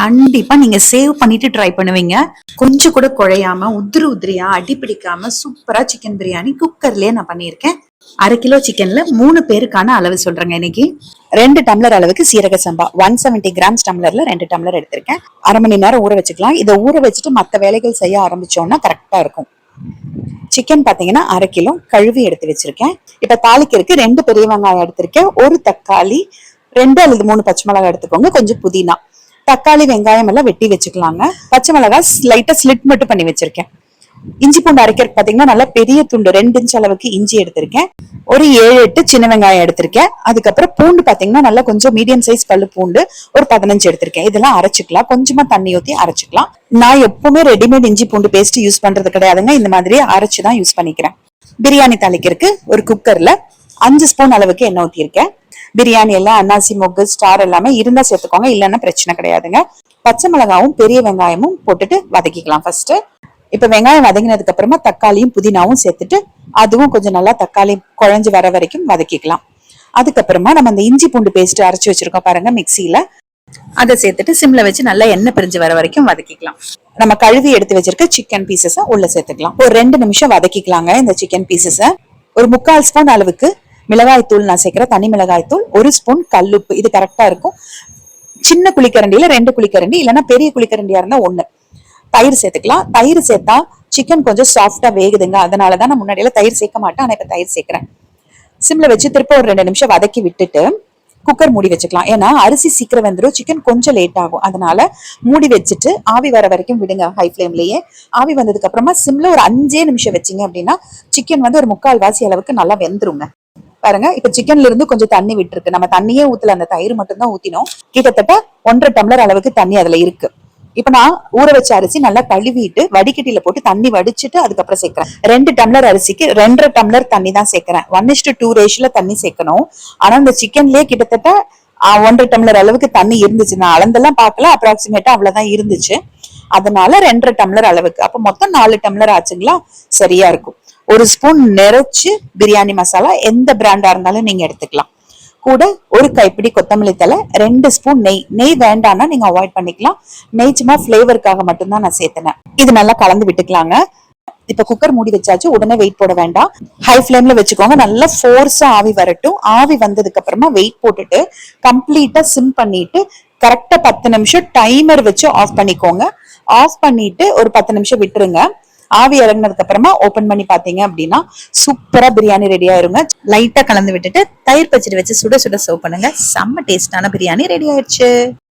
கண்டிப்பா நீங்க சேவ் பண்ணிட்டு ட்ரை பண்ணுவீங்க. கொஞ்சம் கூட குழையாம உதிரி உதிரியா அடி பிடிக்காம சூப்பரா சிக்கன் பிரியாணி குக்கர்லயே நான் பண்ணியிருக்கேன். 1/2 கிலோ சிக்கன்ல 3 பேருக்கான அளவு சொல்றேங்க. இன்னைக்கு 2 டம்ளர் அளவுக்கு சீரக சம்பா 170 கிராம்ஸ் டம்ளர்ல 2 டம்ளர் எடுத்திருக்கேன். 1/2 மணி நேரம் ஊற வச்சுக்கலாம். இதை ஊற வச்சுட்டு மத்த வேலைகள் செய்ய ஆரம்பிச்சோம்னா கரெக்டா இருக்கும். சிக்கன் பாத்தீங்கன்னா 1/2 கிலோ கழுவி எடுத்து வச்சிருக்கேன். இப்ப தாளிக்கிறதுக்கு 2 பெரிய வெங்காயம் எடுத்திருக்கேன், 1 தக்காளி, 2 அல்லது 3 பச்சை மிளகாய் எடுத்துக்கோங்க, கொஞ்சம் புதினா. தக்காளி வெங்காயம் எல்லாம் வெட்டி வச்சுக்கலாங்க. பச்சை மிளகாய் லைட்டா ஸ்லிட் மட்டும் பண்ணி வச்சிருக்கேன். இஞ்சி பூண்டு அரைக்கிறது பாத்தீங்கன்னா நல்லா பெரிய துண்டு 2 இன்ச் அளவுக்கு இஞ்சி எடுத்திருக்கேன். ஒரு 7-8 சின்ன வெங்காயம் எடுத்திருக்கேன். அதுக்கப்புறம் பூண்டு பாத்தீங்கன்னா நல்லா கொஞ்சம் மீடியம் சைஸ் பல்லு பூண்டு ஒரு 15 எடுத்திருக்கேன். இதெல்லாம் அரைச்சிக்கலாம். கொஞ்சமா தண்ணி ஊத்தி அரைச்சிக்கலாம். நான் எப்பவுமே ரெடிமேட் இஞ்சி பூண்டு பேஸ்ட் யூஸ் பண்றது கிடையாதுங்க. இந்த மாதிரி அரைச்சுதான் யூஸ் பண்ணிக்கிறேன். பிரியாணி தாளிக்கிறதுக்கு ஒரு குக்கர்ல 5 ஸ்பூன் அளவுக்கு எண்ணெய் ஊத்திருக்கேன். பிரியாணி எல்லாம் அன்னாசி மொக்கு ஸ்டார் எல்லாமே இருந்தா சேர்த்துக்கோங்க, இல்லைன்னா பிரச்சனை கிடையாதுங்க. பச்சை மிளகாவும் பெரிய வெங்காயமும் போட்டுட்டு வதக்கிக்கலாம் ஃபர்ஸ்ட். இப்ப வெங்காயம் வதங்கினதுக்கு அப்புறமா தக்காளியும் புதினாவும் சேர்த்துட்டு அதுவும் கொஞ்சம் நல்லா தக்காளி குழஞ்சு வர வரைக்கும் வதக்கிக்கலாம். அதுக்கப்புறமா நம்ம அந்த இஞ்சி பூண்டு பேஸ்ட் அரைச்சு வச்சிருக்கோம் பாருங்க மிக்சியில, அதை சேர்த்துட்டு சிம்ல வச்சு நல்லா எண்ணெய் பிரிஞ்சு வர வரைக்கும் வதக்கிக்கலாம். நம்ம கழுவி எடுத்து வச்சிருக்க சிக்கன் பீசஸ உள்ள சேர்த்துக்கலாம். ஒரு 2 நிமிஷம் வதக்கிக்கலாங்க. இந்த சிக்கன் பீசஸ ஒரு 3/4 ஸ்பூன் அளவுக்கு மிளகாய் தூள் நான் சேர்க்கிறேன், தனி மிளகாய் தூள், 1 ஸ்பூன் கல்லுப்பு. இது கரெக்டா இருக்கும். சின்ன குழிக்கரண்டியில 2 குழிக்கரண்டி, இல்லைன்னா பெரிய குழிக்கரண்டியா இருந்தா 1. தயிர் சேர்த்துக்கலாம். தயிர் சேர்த்தா சிக்கன் கொஞ்சம் சாஃப்டா வேகுதுங்க. அதனாலதான் நான் முன்னாடியில தயிர் சேர்க்க மாட்டேன், ஆனா இப்ப தயிர் சேர்க்கிறேன். சிம்ல வச்சு திருப்ப ஒரு 2 நிமிஷம் வதக்கி விட்டுட்டு குக்கர் மூடி வச்சுக்கலாம். ஏன்னா அரிசி சீக்கிரம் வெந்துடும், சிக்கன் கொஞ்சம் லேட் ஆகும். அதனால மூடி வச்சுட்டு ஆவி வர வரைக்கும் விடுங்க ஹை ஃபிளேம்லயே. ஆவி வந்ததுக்கு அப்புறமா சிம்ல ஒரு 5 நிமிஷம் வச்சிங்க அப்படின்னா சிக்கன் வந்து ஒரு 3/4 வாசி அளவுக்கு நல்லா வெந்துருங்க. பாருங்க, இப்ப சிக்கன்ல இருந்து கொஞ்சம் தண்ணி விட்டுருக்கு. நம்ம தண்ணியே ஊத்தல, அந்த தயிர் மட்டும் தான் ஊத்தினோம். கிட்டத்தட்ட 1.5 டம்ளர் அளவுக்கு தண்ணி அதுல இருக்கு. இப்ப நான் ஊற வச்ச அரிசி நல்லா கழுவிட்டு வடிகட்டியில போட்டு தண்ணி வடிச்சிட்டு அதுக்கப்புறம் சேர்க்கிறேன். 2 டம்ளர் அரிசிக்கு 2.5 டம்ளர் தண்ணி தான் சேர்க்கிறேன். 1:2 ரேஷியோல தண்ணி சேர்க்கணும். ஆனா இந்த சிக்கன்லயே கிட்டத்தட்ட 1.5 டம்ளர் அளவுக்கு தண்ணி இருந்துச்சு. நான் அளந்தெல்லாம் பார்க்கல, அப்ராக்சிமேட்டா அவ்வளவுதான் இருந்துச்சு. அதனால 2.5 டம்ளர் அளவுக்கு, அப்ப மொத்தம் 4 டம்ளர் ஆச்சுங்களா, சரியா இருக்கும். 1 ஸ்பூன் நிறைச்சு பிரியாணி மசாலா எந்த பிராண்டா இருந்தாலும் நீங்க எடுத்துக்கலாம். கூட ஒரு கைப்பிடி கொத்தமல்லி தலை, 2 ஸ்பூன் நெய். நெய் வேண்டாம்னா நீங்க அவாய்ட் பண்ணிக்கலாம். நெய் சும்மா பிளேவருக்காக மட்டும்தான் நான் சேர்த்தேன். இது நல்லா கலந்து விட்டுக்கலாங்க. இப்ப குக்கர் மூடி வச்சாச்சு, உடனே வெயிட் போட வேண்டாம். ஹை ஃபிளேம்ல வச்சுக்கோங்க. நல்லா ஃபோர்ஸா ஆவி வரட்டும். ஆவி வந்ததுக்கு அப்புறமா வெயிட் போட்டுட்டு கம்ப்ளீட்டா சிம் பண்ணிட்டு கரெக்டா 10 நிமிஷம் டைமர் வச்சு ஆஃப் பண்ணிக்கோங்க. ஆஃப் பண்ணிட்டு ஒரு 10 நிமிஷம் விட்டுருங்க. ஆவி இறங்கினதுக்கு அப்புறமா ஓபன் பண்ணி பாத்தீங்க அப்படின்னா சூப்பரா பிரியாணி ரெடி ஆயிருங்க. லைட்டா கலந்து விட்டுட்டு தயிர் பச்சடி வச்சு சுட சுட சர்வ் பண்ணுங்க. செம்ம டேஸ்டான பிரியாணி ரெடி ஆயிடுச்சு.